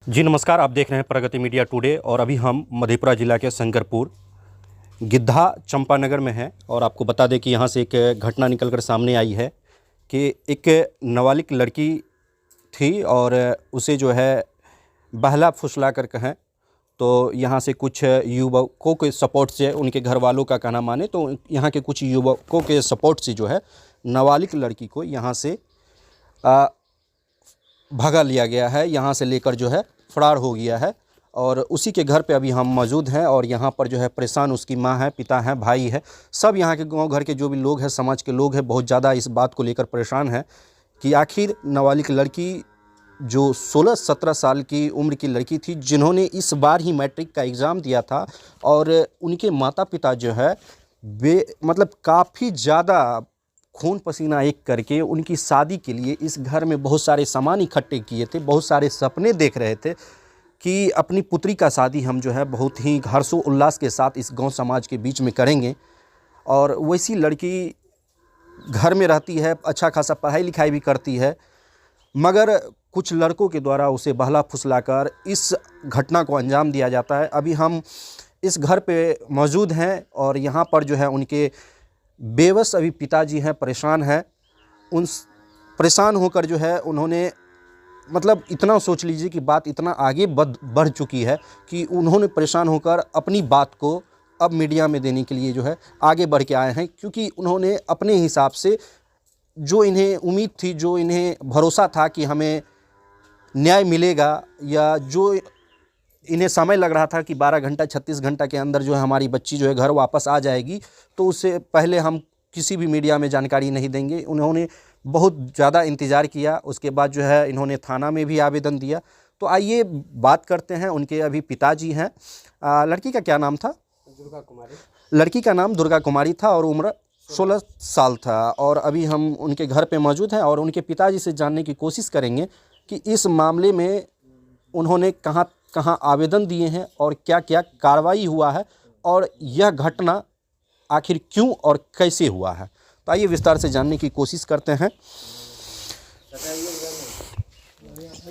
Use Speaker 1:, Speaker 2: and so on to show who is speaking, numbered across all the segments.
Speaker 1: जी नमस्कार, आप देख रहे हैं प्रगति मीडिया टुडे और अभी हम मधेपुरा ज़िला के शंकरपुर गिद्धा चंपानगर में हैं। और आपको बता दें कि यहाँ से एक घटना निकलकर सामने आई है कि एक नाबालिग लड़की थी और उसे जो है बहला फुसला कर कहें तो यहाँ से कुछ युवकों के सपोर्ट से, उनके घर वालों का कहना माने तो यहाँ के कुछ युवकों के सपोर्ट से जो है नाबालिग लड़की को यहाँ से भगा लिया गया है, यहाँ से लेकर जो है फरार हो गया है। और उसी के घर पे अभी हम मौजूद हैं और यहाँ पर जो है परेशान उसकी माँ है, पिता है, भाई है, सब यहाँ के गांव घर के जो भी लोग हैं, समाज के लोग हैं, बहुत ज़्यादा इस बात को लेकर परेशान हैं कि आखिर नाबालिग लड़की जो 16-17 साल की उम्र की लड़की थी, जिन्होंने इस बार ही मैट्रिक का एग्ज़ाम दिया था और उनके माता पिता जो है मतलब काफ़ी ज़्यादा खून पसीना एक करके उनकी शादी के लिए इस घर में बहुत सारे सामान इकट्ठे किए थे, बहुत सारे सपने देख रहे थे कि अपनी पुत्री का शादी हम जो है बहुत ही हर्षो उल्लास के साथ इस गांव समाज के बीच में करेंगे। और वैसी लड़की घर में रहती है, अच्छा खासा पढ़ाई लिखाई भी करती है, मगर कुछ लड़कों के द्वारा उसे बहला फुसलाकर इस घटना को अंजाम दिया जाता है। अभी हम इस घर पे मौजूद हैं और यहाँ पर जो है उनके बेबस अभी पिताजी हैं, परेशान हैं। उन परेशान होकर जो है उन्होंने मतलब इतना सोच लीजिए कि बात इतना आगे बढ़ चुकी है कि उन्होंने परेशान होकर अपनी बात को अब मीडिया में देने के लिए जो है आगे बढ़ के आए हैं, क्योंकि उन्होंने अपने हिसाब से जो इन्हें उम्मीद थी, जो इन्हें भरोसा था कि हमें न्याय मिलेगा या जो इन्हें समय लग रहा था कि 12 घंटा 36 घंटा के अंदर जो है हमारी बच्ची जो है घर वापस आ जाएगी, तो उससे पहले हम किसी भी मीडिया में जानकारी नहीं देंगे। उन्होंने बहुत ज़्यादा इंतज़ार किया, उसके बाद जो है इन्होंने थाना में भी आवेदन दिया। तो आइए बात करते हैं, उनके अभी पिताजी हैं। लड़की का क्या नाम था?
Speaker 2: दुर्गा कुमारी।
Speaker 1: लड़की का नाम दुर्गा कुमारी था और उम्र 16 साल था। और अभी हम उनके घर पे मौजूद हैं और उनके पिताजी से जानने की कोशिश करेंगे कि इस मामले में उन्होंने कहाँ कहाँ आवेदन दिए हैं और क्या क्या कार्रवाई हुआ है और यह घटना आखिर क्यों और कैसे हुआ है। तो आइए विस्तार से जानने की कोशिश करते हैं।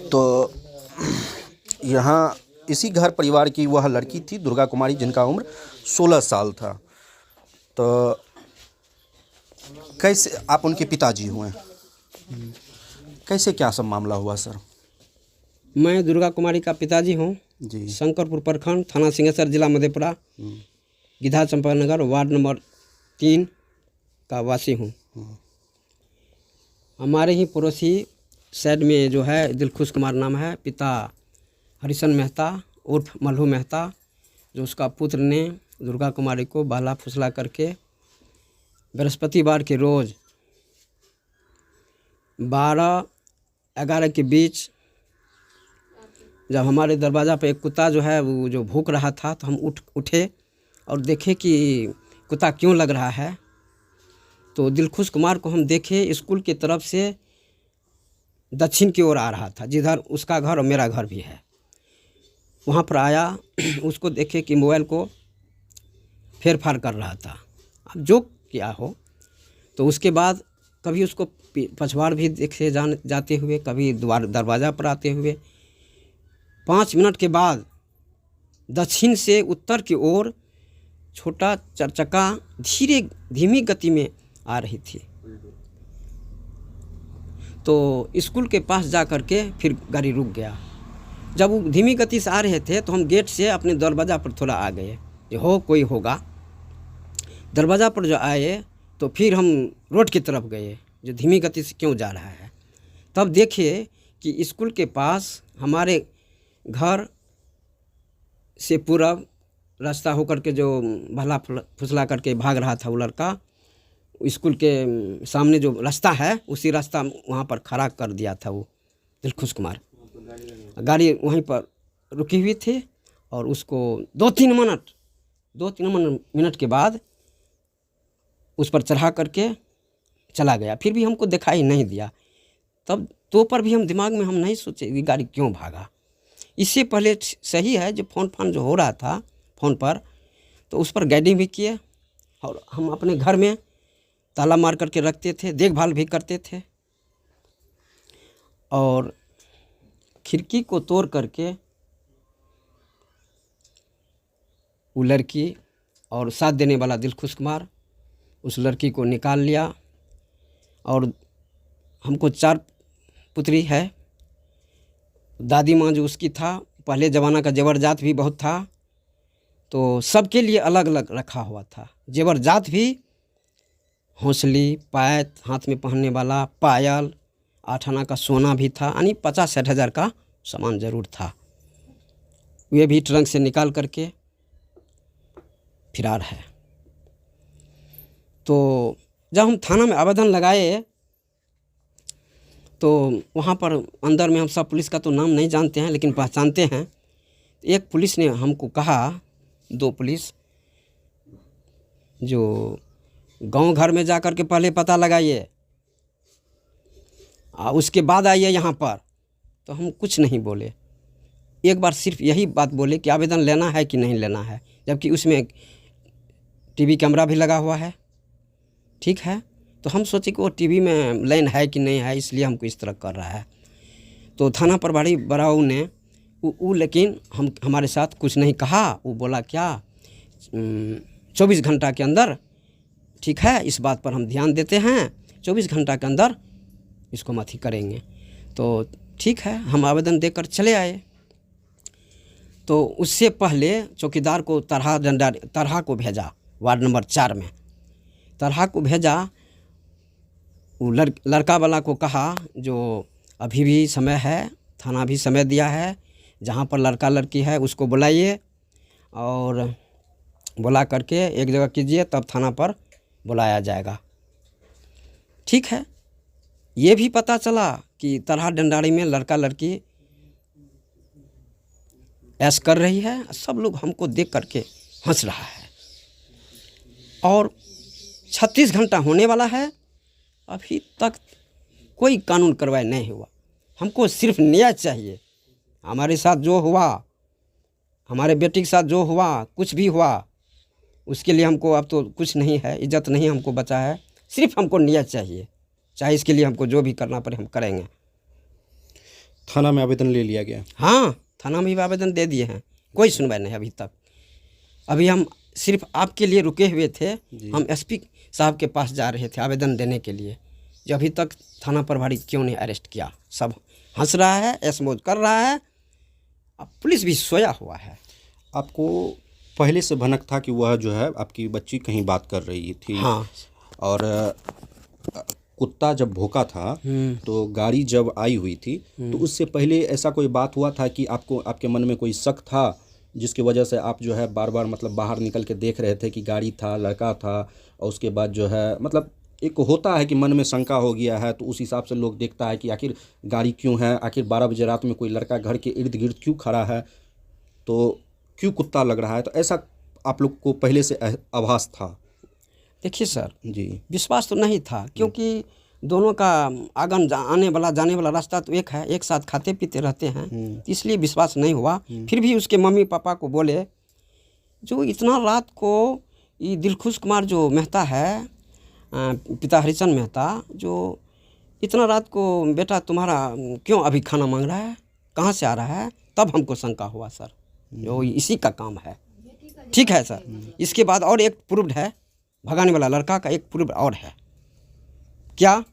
Speaker 1: तो यहाँ इसी घर परिवार की वह लड़की थी दुर्गा कुमारी, जिनका उम्र 16 साल था। तो कैसे आप उनके पिताजी हुए, कैसे क्या सब मामला हुआ सर?
Speaker 2: मैं दुर्गा कुमारी का पिताजी हूँ
Speaker 1: जी।
Speaker 2: शंकरपुर प्रखंड, थाना सिंहेश्वर, जिला मधेपुरा, गिद्धा चंपानगर, वार्ड नंबर 3 का वासी हूँ। हमारे ही पड़ोसी साइड में जो है दिलखुश कुमार नाम है, पिता हरिशन मेहता उर्फ मल्हू मेहता, जो उसका पुत्र ने दुर्गा कुमारी को बहला फुसला करके बृहस्पतिवार के रोज़ 12-11 के बीच जब हमारे दरवाज़ा पे एक कुत्ता जो है वो जो भूख रहा था, तो हम उठे और देखे कि कुत्ता क्यों लग रहा है। तो दिलखुश कुमार को हम देखे स्कूल की तरफ से दक्षिण की ओर आ रहा था, जिधर उसका घर और मेरा घर भी है। वहाँ पर आया, उसको देखे कि मोबाइल को फेर फार कर रहा था। अब जो क्या हो, तो उसके बाद कभी उसको पछवाड़ भी देखे जाते हुए, कभी दरवाज़ा पर आते हुए। 5 मिनट के बाद दक्षिण से उत्तर की ओर छोटा चरचक्का धीमी गति में आ रही थी। तो स्कूल के पास जा कर के फिर गाड़ी रुक गया। जब वो धीमी गति से आ रहे थे तो हम गेट से अपने दरवाज़ा पर थोड़ा आ गए, जो कोई होगा। दरवाज़ा पर जो आए तो फिर हम रोड की तरफ गए, जो धीमी गति से क्यों जा रहा है। तब देखे कि स्कूल के पास हमारे घर से पूरब रास्ता होकर के जो भला फुसला करके भाग रहा था वो लड़का, स्कूल के सामने जो रास्ता है उसी रास्ता वहाँ पर खड़ा कर दिया था वो दिलखुश कुमार। गाड़ी वहीं पर रुकी हुई थी और उसको 2-3 मिनट के बाद उस पर चढ़ा करके चला गया। फिर भी हमको दिखाई नहीं दिया। तब तो पर भी हम दिमाग में हम नहीं सोचे ये गाड़ी क्यों भागा। इससे पहले सही है जो फ़ोन जो हो रहा था फ़ोन पर, तो उस पर गाइडिंग भी किए और हम अपने घर में ताला मार करके रखते थे, देखभाल भी करते थे। और खिड़की को तोड़ करके वो लड़की और साथ देने वाला दिलखुश कुमार उस लड़की को निकाल लिया। और हमको 4 पुत्री है। दादी माँ जो उसकी था, पहले ज़माना का जेवरजात भी बहुत था, तो सबके लिए अलग अलग रखा हुआ था। जेवरजात भी हौसली, पायत, हाथ में पहनने वाला पायल, 8 आना का सोना भी था, यानी 50-60 हज़ार का सामान ज़रूर था। वे भी ट्रंक से निकाल करके फरार है। तो जब हम थाना में आवेदन लगाए तो वहाँ पर अंदर में हम सब पुलिस का तो नाम नहीं जानते हैं, लेकिन पहचानते हैं। एक पुलिस ने हमको कहा, 2 पुलिस, जो गांव घर में जा कर के पहले पता लगाइए, उसके बाद आइए यहाँ पर। तो हम कुछ नहीं बोले, एक बार सिर्फ यही बात बोले कि आवेदन लेना है कि नहीं लेना है, जबकि उसमें टीवी कैमरा भी लगा हुआ है। ठीक है, तो हम सोचे कि वो टीवी में लाइन है कि नहीं है, इसलिए हमको इस तरह कर रहा है। तो थाना प्रभारी बराऊ ने लेकिन हमारे साथ कुछ नहीं कहा। वो बोला क्या 24 घंटा के अंदर, ठीक है, इस बात पर हम ध्यान देते हैं, 24 घंटा के अंदर इसको हम अथी करेंगे। तो ठीक है, हम आवेदन देकर चले आए। तो उससे पहले चौकीदार को तरहा को भेजा, वार्ड नंबर 4 में तरहा को भेजा। वो लड़का वाला को कहा जो अभी भी समय है, थाना भी समय दिया है, जहाँ पर लड़का लड़की है उसको बुलाइए और बुला करके एक जगह कीजिए, तब थाना पर बुलाया जाएगा। ठीक है, ये भी पता चला कि तरहा डंडारी में लड़का लड़की ऐश कर रही है। सब लोग हमको देख करके हंस रहा है। और 36 घंटा होने वाला है, अभी तक कोई कानून कार्रवाई नहीं हुआ। हमको सिर्फ न्याय चाहिए। हमारे साथ जो हुआ, हमारे बेटी के साथ जो हुआ, कुछ भी हुआ, उसके लिए हमको अब तो कुछ नहीं है, इज्जत नहीं हमको बचा है। सिर्फ हमको न्याय चाहिए, चाहे इसके लिए हमको जो भी करना पड़े हम करेंगे।
Speaker 1: थाना में आवेदन ले लिया गया?
Speaker 2: हाँ, थाना में भी आवेदन दे दिए हैं, कोई सुनवाई नहीं अभी तक। अभी हम सिर्फ आपके लिए रुके हुए थे, हम एसपी साहब के पास जा रहे थे आवेदन देने के लिए। जो अभी तक थाना प्रभारी क्यों नहीं अरेस्ट किया? सब हंस रहा है, ऐश मौज कर रहा है। अब पुलिस भी सोया हुआ है।
Speaker 1: आपको पहले से भनक था कि वह जो है आपकी बच्ची कहीं बात कर रही थी?
Speaker 2: हाँ।
Speaker 1: और कुत्ता जब भौंका था तो गाड़ी जब आई हुई थी, तो उससे पहले ऐसा कोई बात हुआ था कि आपके मन में कोई शक था, जिसकी वजह से आप जो है बार बार मतलब बाहर निकल के देख रहे थे कि गाड़ी था, लड़का था, और उसके बाद जो है मतलब एक होता है कि मन में शंका हो गया है, तो उस हिसाब से लोग देखता है कि आखिर गाड़ी क्यों है, आखिर 12 बजे रात में कोई लड़का घर के इर्द गिर्द क्यों खड़ा है, तो क्यों कुत्ता लग रहा है? तो ऐसा आप लोग को पहले से आभास था?
Speaker 2: देखिए सर
Speaker 1: जी,
Speaker 2: विश्वास तो नहीं था, क्योंकि दोनों का आगन आने वाला जाने वाला रास्ता तो एक है, एक साथ खाते पीते रहते हैं, इसलिए विश्वास नहीं हुआ। फिर भी उसके मम्मी पापा को बोले, जो इतना रात को ये दिलखुश कुमार जो मेहता है, पिता हरिचंद मेहता, जो इतना रात को बेटा तुम्हारा क्यों अभी खाना मांग रहा है, कहाँ से आ रहा है? तब हमको शंका हुआ सर, जो इसी का काम है। ठीक है सर। इसके बाद और एक प्रूव्ड है, भगाने वाला लड़का का एक प्रूव्ड और है। क्या?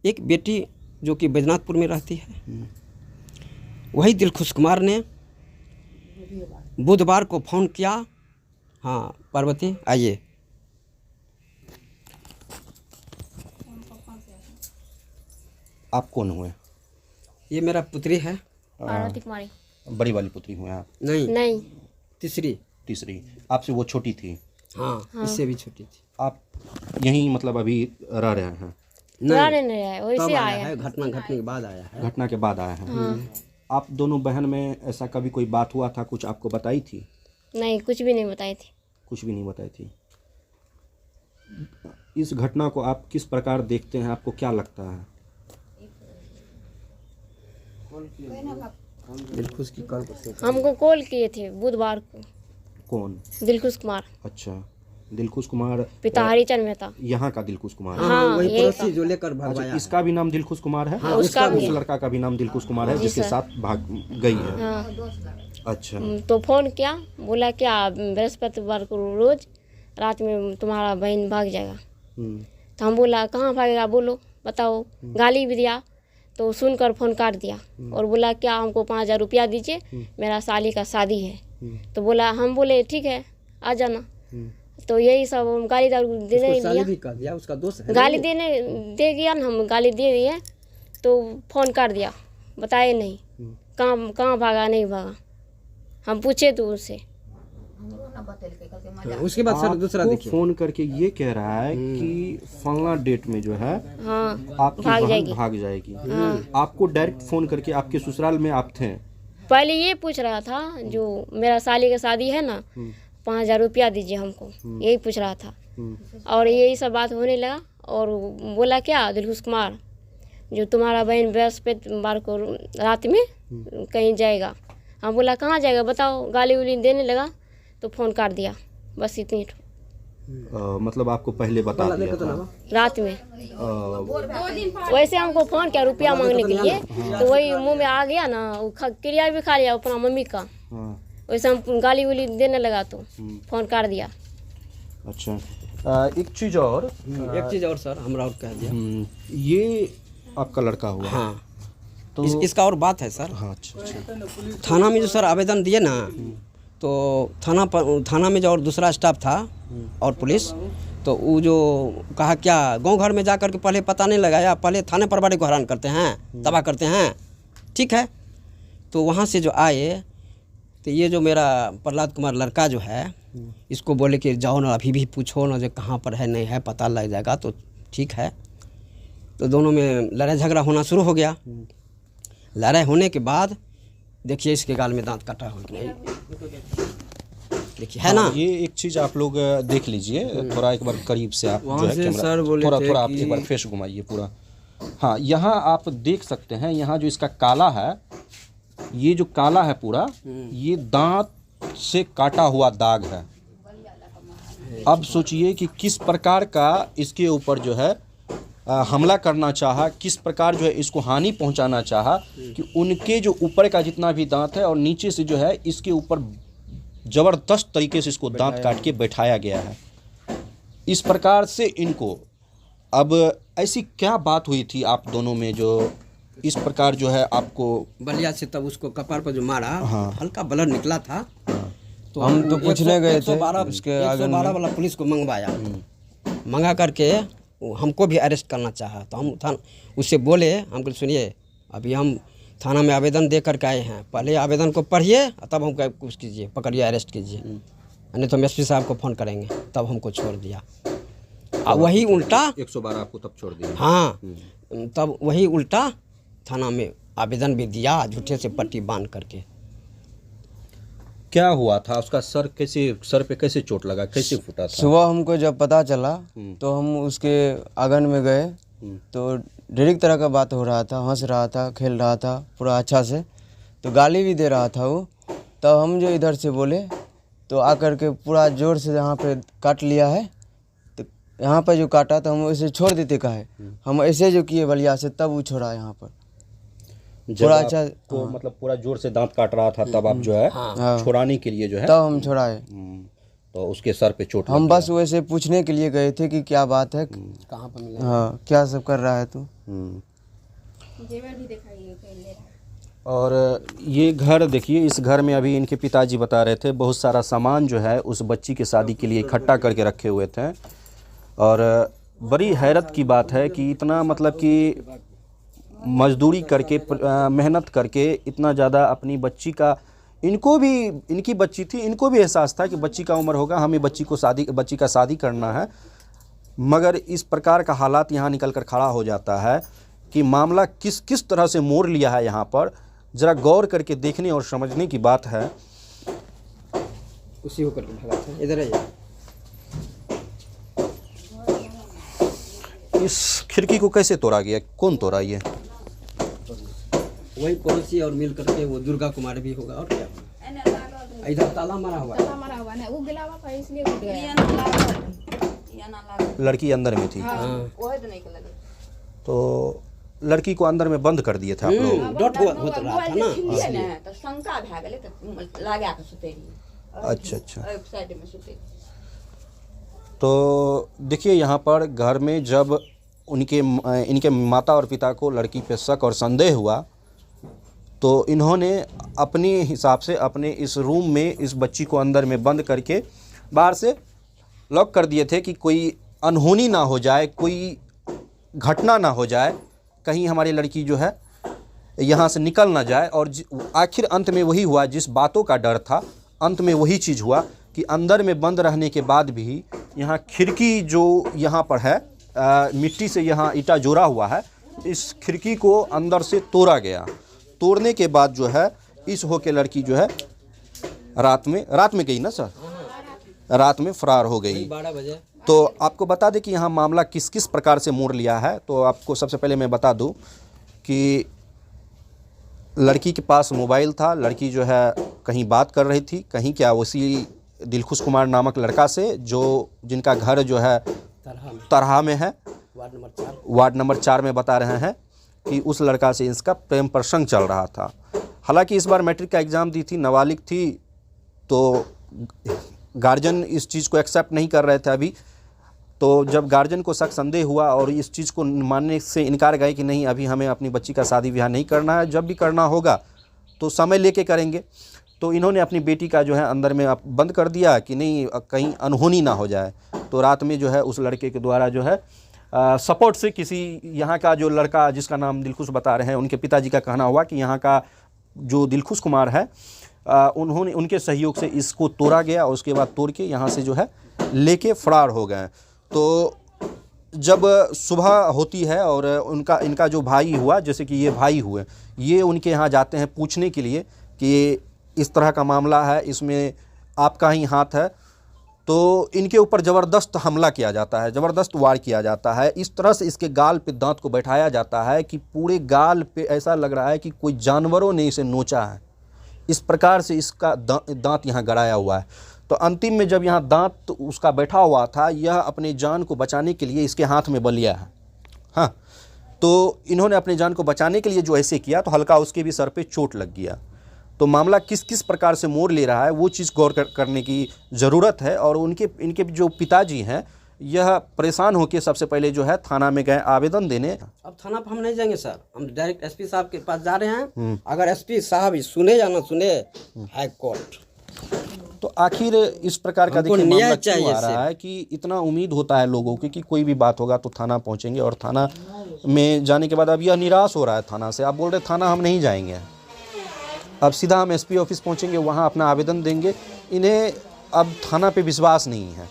Speaker 2: एक बेटी जो कि बैजनाथपुर में रहती है, वही दिलखुश कुमार ने बुधवार को फ़ोन किया। हाँ पार्वती आइए।
Speaker 1: आप कौन हुए?
Speaker 2: ये मेरा पुत्री है।
Speaker 3: पार्वती कुमारी।
Speaker 1: बड़ी वाली पुत्री हुए आप?
Speaker 3: नहीं,
Speaker 1: तीसरी। आपसे वो छोटी थी?
Speaker 2: हाँ, इससे भी छोटी थी।
Speaker 1: आप यहीं मतलब अभी रह रहे हैं?
Speaker 3: पुराने नहीं आए, वैसे
Speaker 2: तब आया
Speaker 3: आया
Speaker 2: है, घटना घटने के बाद आया है।
Speaker 1: घटना के बाद आया है। आप दोनों बहन में ऐसा कभी कोई बात हुआ था, कुछ आपको बताई थी?
Speaker 3: नहीं, कुछ भी नहीं बताई थी।
Speaker 1: कुछ भी नहीं बताई थी। इस घटना को आप किस प्रकार देखते हैं, आपको क्या लगता है?
Speaker 2: दिलखुश की कॉल
Speaker 3: हमको कॉल किए थे बुधवार को।
Speaker 1: कौन?
Speaker 3: दिलखुश कुमार।
Speaker 1: अच्छा, दिलखुश कुमार
Speaker 3: पिता हरिचंद मेहता।
Speaker 1: यहाँ का दिलखुश कुमार है?
Speaker 3: हाँ,
Speaker 2: वही
Speaker 3: यही
Speaker 2: पड़ोसी जो लेकर भगवाया
Speaker 1: अच्छा,
Speaker 2: है।
Speaker 1: इसका भी नाम दिलखुश कुमार है?
Speaker 3: हाँ, उसका भी
Speaker 1: उस
Speaker 3: है।
Speaker 1: लड़का का भी नाम दिलखुश कुमार है, जिसके साथ भाग गई है।
Speaker 3: हाँ,
Speaker 1: अच्छा।
Speaker 3: तो फ़ोन किया, बोला क्या बृहस्पतिवार को रोज़ रात में तुम्हारा बहन भाग जाएगा। तो हम बोला कहाँ भागेगा, बोलो बताओ। गाली भी दिया। तो सुनकर फ़ोन काट दिया और बोला क्या हमको 5,000 रुपया दीजिए, मेरा साली का शादी है। तो बोला, हम बोले ठीक है आ जाना। तो यही सब हम गाली देने
Speaker 2: साली
Speaker 3: दिया,
Speaker 2: भी कर दिया, उसका दोस्त है।
Speaker 3: गाली देने दे गया ना, हम गाली दे दिए। तो फ़ोन काट दिया, बताए नहीं कहाँ कहाँ भागा नहीं भागा। हम पूछे तो उससे।
Speaker 2: उसके बाद सर दूसरा
Speaker 1: आपको
Speaker 2: देखिए,
Speaker 1: फोन करके ये कह रहा है कि फलना डेट में जो है
Speaker 3: हाँ
Speaker 1: आपकी
Speaker 3: भाग
Speaker 1: बहन
Speaker 3: जाएगी।
Speaker 1: भाग जाएगी। आपको डायरेक्ट फोन करके आपके ससुराल में आप थे?
Speaker 3: पहले ये पूछ रहा था, जो मेरा साली का शादी है ना, 5,000 रुपया दीजिए हमको, यही पूछ रहा था। और यही सब बात होने लगा और बोला क्या दिलखुश कुमार, जो तुम्हारा बहन बृहस्पतिवार को रात में कहीं जाएगा। हम बोला कहाँ जाएगा बताओ, गाली उली देने लगा। तो फ़ोन काट दिया, बस इतनी
Speaker 1: मतलब आपको पहले बता दिया था?
Speaker 3: रात में। वैसे हमको फ़ोन किया रुपया मांगने के लिए, तो वही मुंह में आ गया ना, वो क्रिया भी खा लिया अपना मम्मी का। वैसे हम गाली उली देने लगा तो फ़ोन काट दिया।
Speaker 1: अच्छा। एक चीज़ और,
Speaker 2: एक चीज़ और सर, हमरा और कह दिया,
Speaker 1: ये आपका लड़का हुआ?
Speaker 2: हाँ
Speaker 1: तो
Speaker 2: इसका और बात है सर।
Speaker 1: हाँ अच्छा।
Speaker 2: थाना में जो सर आवेदन दिए ना, तो थाना में जो और दूसरा स्टाफ था और पुलिस, तो वो जो कहा क्या गांव घर में जा कर के पहले पता नहीं लगाया, पहले थाने प्रभारी को हैरान करते हैं, तबाह करते हैं, ठीक है। तो वहाँ से जो आए, तो ये जो मेरा प्रहलाद कुमार लड़का जो है, इसको बोले कि जाओ ना अभी भी पूछो ना जो कहाँ पर है नहीं है, पता लग जाएगा। तो ठीक है। तो दोनों में लड़ाई झगड़ा होना शुरू हो गया। लड़ाई होने के बाद देखिए इसके गाल में दांत काटा हो नहीं, देखिए है ना।
Speaker 1: ये एक चीज़ आप लोग देख लीजिए थोड़ा, एक बार करीब से आप जो है
Speaker 2: से
Speaker 1: कैमरा
Speaker 2: सर बोले
Speaker 1: थोड़ा
Speaker 2: थे
Speaker 1: थोड़ा आप
Speaker 2: कि-
Speaker 1: एक बार फेस घुमाइए पूरा। हाँ, यहाँ आप देख सकते हैं, यहाँ जो इसका काला है, ये जो काला है पूरा, ये दांत से काटा हुआ दाग है। अब सोचिए कि किस प्रकार का इसके ऊपर जो है हमला करना चाहा, किस प्रकार जो है इसको हानि पहुंचाना चाहा, कि उनके जो ऊपर का जितना भी दांत है और नीचे से जो है इसके ऊपर ज़बरदस्त तरीके से इसको दांत काट के बैठाया गया है। इस प्रकार से इनको, अब ऐसी क्या बात हुई थी आप दोनों में जो इस प्रकार जो है आपको?
Speaker 2: बलिया से तब उसको कपार पर जो मारा,
Speaker 1: हाँ।
Speaker 2: हल्का ब्लड निकला था। तो
Speaker 4: हम तो पूछने गए थे
Speaker 2: 112
Speaker 4: उसके आगे में।
Speaker 2: वाला पुलिस को मंगवाया, मंगा करके वो हमको भी अरेस्ट करना चाहा। तो हम उससे बोले, हम बोले सुनिए अभी हम थाना में आवेदन दे करके आए हैं, पहले आवेदन को पढ़िए तब हमको कुछ कीजिए, पकड़िए, अरेस्ट कीजिए, नहीं तो हम एसपी साहब को फ़ोन करेंगे। तब हमको छोड़ दिया। वही उल्टा
Speaker 1: 112 आपको तब छोड़ दिया?
Speaker 2: हाँ, तब वही उल्टा थाना में आवेदन भी दिया, झूठे से पट्टी बांध करके।
Speaker 1: क्या हुआ था उसका? सर पे कैसे चोट लगा, कैसे फूटा था?
Speaker 4: सुबह हमको जब पता चला तो हम उसके आंगन में गए, तो ढेर तरह का बात हो रहा था, हंस रहा था, खेल रहा था पूरा अच्छा से, तो गाली भी दे रहा था वो। तब हम जो इधर से बोले तो आकर के पूरा ज़ोर से यहाँ पे काट लिया है। तो यहाँ पर जो काटा तो हम उसे छोड़ देते कहे, हम ऐसे जो किए बलिया से, तब वो छोड़ा यहाँ पर
Speaker 1: जब
Speaker 4: पूरा अच्छा।
Speaker 1: आपको मतलब पूरा जोर से दांत काट रहा था, तब आप जो है
Speaker 4: हाँ।
Speaker 1: छुड़ाने के लिए जो है
Speaker 4: तब हम छोड़ाए।
Speaker 1: तो उसके सर पे चोट
Speaker 4: हम
Speaker 1: लग
Speaker 4: बस वैसे पूछने के लिए गए थे कि क्या बात है,
Speaker 2: कहाँ पर मिला?
Speaker 4: हाँ क्या सब कर रहा है तू।
Speaker 1: और ये घर देखिए, इस घर में अभी इनके पिताजी बता रहे थे बहुत सारा सामान जो है उस बच्ची के शादी के लिए इकट्ठा करके रखे हुए थे। और बड़ी हैरत की बात है कि इतना मतलब कि मजदूरी करके मेहनत करके इतना ज़्यादा अपनी बच्ची का, इनको भी, इनकी बच्ची थी, इनको भी एहसास था कि बच्ची का उम्र होगा, हमें बच्ची का शादी करना है, मगर इस प्रकार का हालात यहाँ निकल कर खड़ा हो जाता है कि मामला किस तरह से मोड़ लिया है यहाँ पर, ज़रा गौर करके देखने और समझने की बात है।
Speaker 2: उसी होकर भगा था, इधर है।
Speaker 1: इस खिड़की को कैसे तोड़ा गया, कौन तोड़ा ये?
Speaker 2: वही पड़ोसी और मिल करके, वो दुर्गा कुमार भी होगा और क्या। इधर ताला मारा हुआ है।
Speaker 1: लड़की अंदर में थी।
Speaker 2: हाँ।
Speaker 1: तो लड़की को अंदर में बंद कर दिए थे आप लोग?
Speaker 2: डॉट होता रहा था ना।
Speaker 5: तो शंका भए गेलै तऽ लगा के सुतेलिए।
Speaker 1: अच्छा अच्छा।
Speaker 5: साइड में सुतेलिए।
Speaker 1: तो देखिए यहाँ पर घर में जब इनके माता और पिता को लड़की पे शक और संदेह हुआ तो इन्होंने अपने हिसाब से अपने इस रूम में इस बच्ची को अंदर में बंद करके बाहर से लॉक कर दिए थे कि कोई अनहोनी ना हो जाए, कोई घटना ना हो जाए, कहीं हमारी लड़की जो है यहाँ से निकल ना जाए। और आखिर अंत में वही हुआ, जिस बातों का डर था अंत में वही चीज़ हुआ कि अंदर में बंद रहने के बाद भी यहाँ खिड़की जो यहाँ पर है मिट्टी से यहाँ ईंटा जोड़ा हुआ है, इस खिड़की को अंदर से तोड़ा गया। तोड़ने के बाद जो है इस हो के लड़की जो है रात में गई ना सर, रात में फरार हो गई
Speaker 2: 12 बजे।
Speaker 1: तो आपको बता दें कि यहाँ मामला किस किस प्रकार से मोड़ लिया है। तो आपको सबसे पहले मैं बता दूं कि लड़की के पास मोबाइल था, लड़की जो है कहीं बात कर रही थी, कहीं क्या उसी दिलखुश कुमार नामक लड़का से जिनका घर जो है तरहा में है, वार्ड नंबर 4 में बता रहे हैं कि उस लड़का से इसका प्रेम प्रसंग चल रहा था। हालांकि इस बार मैट्रिक का एग्ज़ाम दी थी, नाबालिग थी, तो गार्जियन इस चीज़ को एक्सेप्ट नहीं कर रहे थे अभी। तो जब गार्जियन को शक संदेह हुआ और इस चीज़ को मानने से इनकार गए कि नहीं अभी हमें अपनी बच्ची का शादी ब्याह नहीं करना है, जब भी करना होगा तो समय लेके करेंगे, तो इन्होंने अपनी बेटी का जो है अंदर में बंद कर दिया कि नहीं कहीं अनहोनी ना हो जाए। तो रात में जो है उस लड़के के द्वारा जो है सपोर्ट से किसी यहाँ का जो लड़का जिसका नाम दिलखुश बता रहे हैं, उनके पिताजी का कहना हुआ कि यहाँ का जो दिलखुश कुमार है उन्होंने उनके सहयोग से इसको तोड़ा गया और उसके बाद तोड़ के यहाँ से जो है लेके फरार हो गए। तो जब सुबह होती है और इनका जो भाई हुआ, जैसे कि ये भाई हुए, ये उनके यहाँ जाते हैं पूछने के लिए कि इस तरह का मामला है, इसमें आपका ही हाथ है। तो इनके ऊपर ज़बरदस्त हमला किया जाता है, ज़बरदस्त वार किया जाता है। इस तरह से इसके गाल पे दांत को बैठाया जाता है कि पूरे गाल पे ऐसा लग रहा है कि कोई जानवरों ने इसे नोचा है। इस प्रकार से इसका दांत यहाँ गड़ाया हुआ है। तो अंतिम में जब यहाँ दांत उसका बैठा हुआ था, यह अपने जान को बचाने के लिए इसके हाथ में बलिया है। हाँ, तो इन्होंने अपने जान को बचाने के लिए जो ऐसे किया तो हल्का उसके भी सर पे चोट लग गया। तो मामला किस किस प्रकार से मोड़ ले रहा है वो चीज़ गौर करने की ज़रूरत है। और इनके जो पिताजी हैं यह परेशान होकर सबसे पहले जो है थाना में गए आवेदन देने।
Speaker 2: अब थाना पर हम नहीं जाएंगे सर, हम डायरेक्ट एसपी साहब के पास जा रहे हैं। अगर एसपी साहब सुने या ना सुने, हाई कोर्ट।
Speaker 1: तो आखिर इस प्रकार का देखिए मामला क्यों आ रहा है कि इतना उम्मीद होता है लोगों की कि कोई भी बात होगा तो थाना पहुंचेंगे, और थाना में जाने के बाद अब यह निराश हो रहा है थाना से। आप बोल रहे थाना हम नहीं जाएंगे, अब सीधा हम एसपी ऑफिस पहुंचेंगे, वहां अपना आवेदन देंगे। इन्हें अब थाना पे विश्वास नहीं है।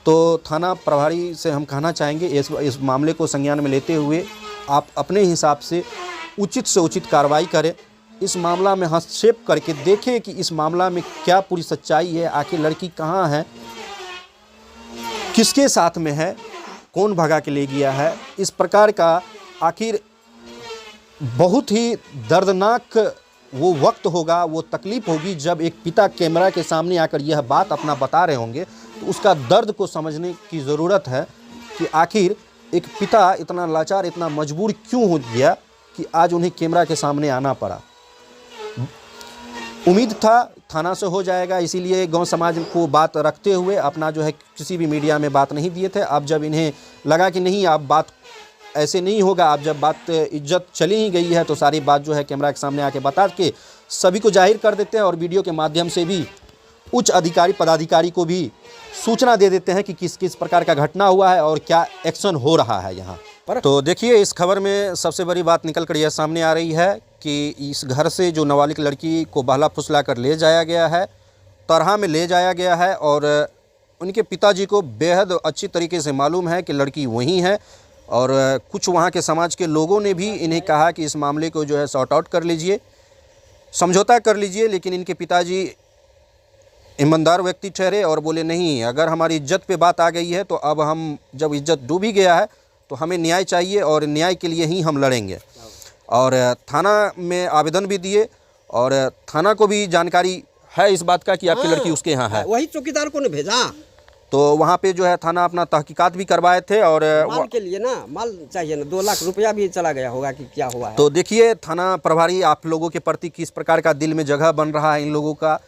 Speaker 1: तो थाना प्रभारी से हम कहना चाहेंगे इस मामले को संज्ञान में लेते हुए आप अपने हिसाब से उचित से उचित कार्रवाई करें। इस मामला में हस्तक्षेप करके देखें कि इस मामला में क्या पूरी सच्चाई है, आखिर लड़की कहाँ है, किसके साथ में है, कौन भगा के ले गया है। इस प्रकार का आखिर बहुत ही दर्दनाक वो वक्त होगा, वो तकलीफ़ होगी जब एक पिता कैमरा के सामने आकर यह बात अपना बता रहे होंगे। तो उसका दर्द को समझने की ज़रूरत है कि आखिर एक पिता इतना लाचार, इतना मजबूर क्यों हो गया कि आज उन्हें कैमरा के सामने आना पड़ा। उम्मीद था थाना से हो जाएगा, इसीलिए गांव समाज को बात रखते हुए अपना जो है किसी भी मीडिया में बात नहीं दिए थे। अब जब इन्हें लगा कि नहीं आप बात ऐसे नहीं होगा, आप जब बात इज्जत चली ही गई है तो सारी बात जो है कैमरा के सामने आके बता के सभी को जाहिर कर देते हैं और वीडियो के माध्यम से भी उच्च अधिकारी पदाधिकारी को भी सूचना दे देते हैं कि किस किस प्रकार का घटना हुआ है और क्या एक्शन हो रहा है यहाँ पर। तो देखिए इस खबर में सबसे बड़ी बात निकल कर यह सामने आ रही है कि इस घर से जो नाबालिग लड़की को बहला फुसला कर ले जाया गया है, तरह में ले जाया गया है, और उनके पिताजी को बेहद अच्छी तरीके से मालूम है कि लड़की वहीं है। और कुछ वहाँ के समाज के लोगों ने भी इन्हें कहा कि इस मामले को जो है सॉर्ट आउट कर लीजिए, समझौता कर लीजिए, लेकिन इनके पिताजी ईमानदार व्यक्ति ठहरे और बोले नहीं, अगर हमारी इज्जत पे बात आ गई है तो अब हम जब इज्जत डूब ही गया है तो हमें न्याय चाहिए और न्याय के लिए ही हम लड़ेंगे। और थाना में आवेदन भी दिए और थाना को भी जानकारी है इस बात का कि आपकी लड़की उसके यहाँ है।
Speaker 2: वही चौकीदार को ने भेजा
Speaker 1: तो वहाँ पे जो है थाना अपना तहकीकात भी करवाए थे और
Speaker 2: माल के लिए ना, माल चाहिए ना, 2 लाख रुपया भी चला गया होगा कि क्या हुआ है।
Speaker 1: तो देखिए थाना प्रभारी आप लोगों के प्रति किस प्रकार का दिल में जगह बन रहा है, इन लोगों का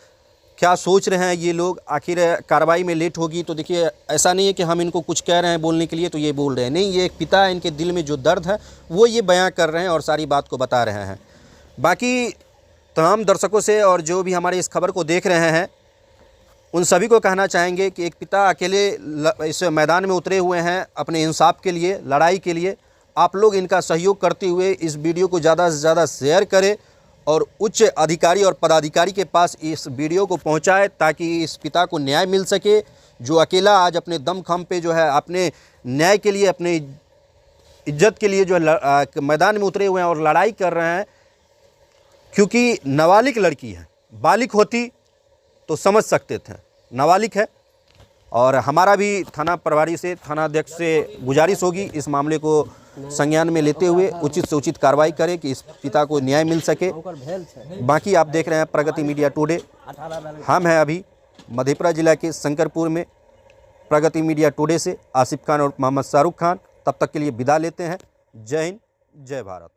Speaker 1: क्या सोच रहे हैं ये लोग। आखिर कार्रवाई में लेट होगी तो देखिए ऐसा नहीं है कि हम इनको कुछ कह रहे हैं बोलने के लिए तो ये बोल रहे हैं, नहीं, ये एक पिता है, इनके दिल में जो दर्द है वो ये बयां कर रहे हैं और सारी बात को बता रहे हैं। बाकी तमाम दर्शकों से और जो भी हमारे इस खबर को देख रहे हैं उन सभी को कहना चाहेंगे कि एक पिता अकेले इस मैदान में उतरे हुए हैं अपने इंसाफ के लिए, लड़ाई के लिए। आप लोग इनका सहयोग करते हुए इस वीडियो को ज़्यादा से ज़्यादा शेयर करें और उच्च अधिकारी और पदाधिकारी के पास इस वीडियो को पहुंचाएं ताकि इस पिता को न्याय मिल सके, जो अकेला आज अपने दमखम पे जो है अपने न्याय के लिए, अपने इज्जत के लिए जो है मैदान में उतरे हुए हैं और लड़ाई कर रहे हैं। क्योंकि नाबालिग लड़की है, बालिग होती तो समझ सकते थे, नाबालिग है। और हमारा भी थाना प्रभारी से, थानाध्यक्ष से गुजारिश होगी इस मामले को संज्ञान में लेते हुए उचित से उचित कार्रवाई करें कि इस पिता को न्याय मिल सके। बाकी आप देख रहे हैं प्रगति मीडिया टुडे। हम हैं अभी मधेपुरा जिला के शंकरपुर में। प्रगति मीडिया टुडे से आसिफ खान और मोहम्मद शाहरुख खान, तब तक के लिए विदा लेते हैं। जय हिंद, जय भारत।